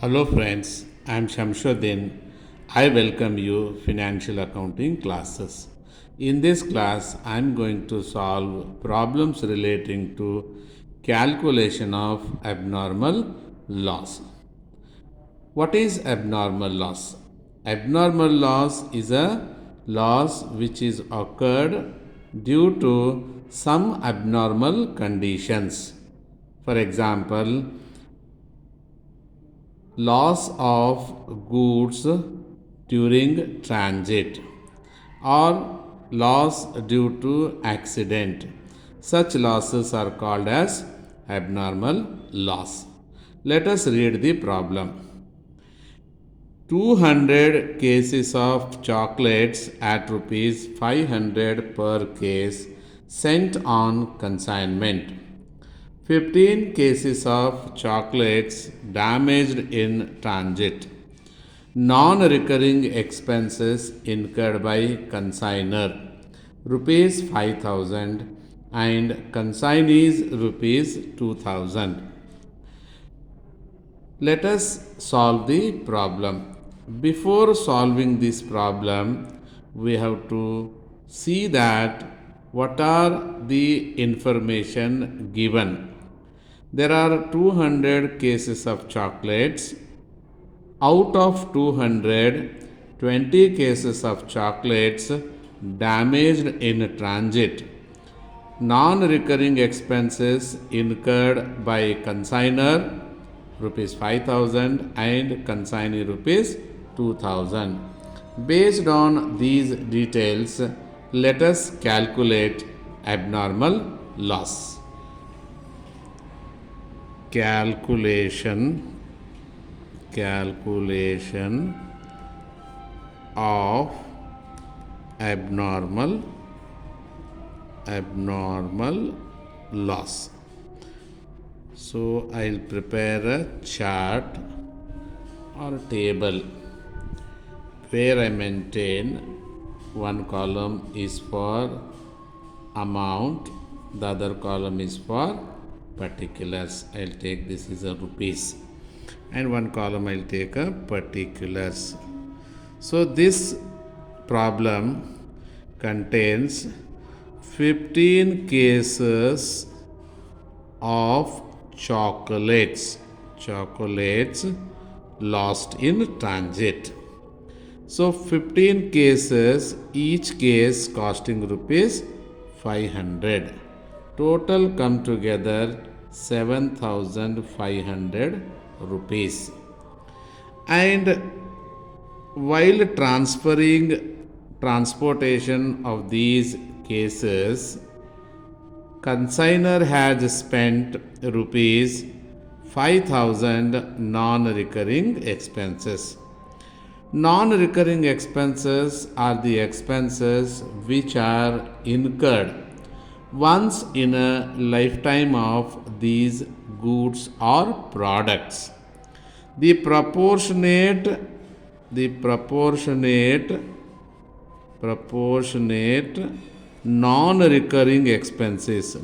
Hello friends, I am Shamshuddin. I welcome you financial accounting classes. In this class, I am going to solve problems relating to calculation of abnormal loss. What is abnormal loss? Abnormal loss is a loss which is occurred due to some abnormal conditions. For example, loss of goods during transit or loss due to accident. Such losses are called as abnormal loss. Let us read the problem. 200 cases of chocolates at rupees 500 per case sent on consignment. 15 cases of chocolates damaged in transit. Non-recurring expenses incurred by consignor rupees 5000 and consignees rupees 2000. Let us solve the problem. Before solving this problem, we have to see that what are the information given. There are 200 cases of chocolates. Out of 200, 20 cases of chocolates damaged in transit. Non-recurring expenses incurred by consignor rupees 5000 and consignee rupees 2000. Based on these details, let us calculate abnormal loss. Calculation of abnormal loss. So I'll prepare a chart or table where I maintain one column is for amount, the other column is for particulars. I'll take this is a rupees and one column I'll take a particulars. So this problem contains 15 cases of chocolates lost in transit. So 15 cases, each case costing rupees 500. Total come together 7500 rupees. And while transportation of these cases, consignor has spent rupees 5000 non-recurring expenses. Non-recurring expenses are the expenses which are incurred once in a lifetime of these goods or products. The proportionate non-recurring expenses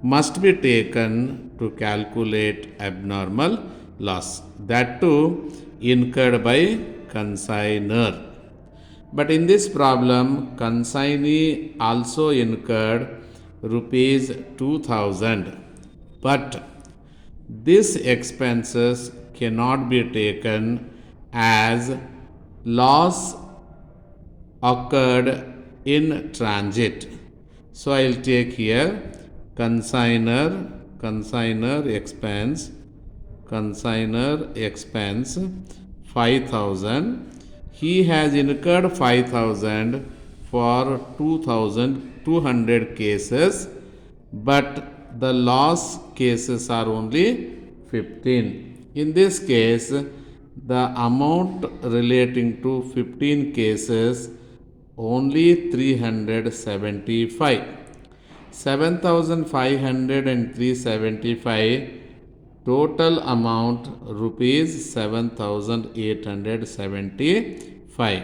must be taken to calculate abnormal loss, that too incurred by consignor. But in this problem, consignee also incurred rupees 2000, but these expenses cannot be taken as loss occurred in transit. So I'll take here consignor expense 5000. He has incurred 5000 for 2200 cases, but the loss cases are only 15. In this case, the amount relating to 15 cases only 375. 7500 and 375, total amount rupees 7875.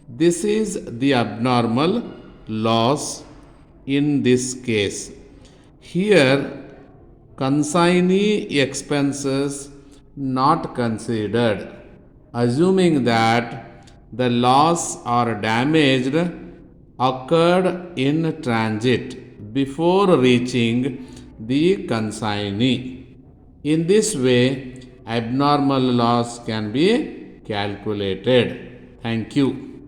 This is the abnormal loss in this case. Here, consignee expenses not considered, assuming that the loss or damage occurred in transit before reaching the consignee. In this way, abnormal loss can be calculated. Thank you.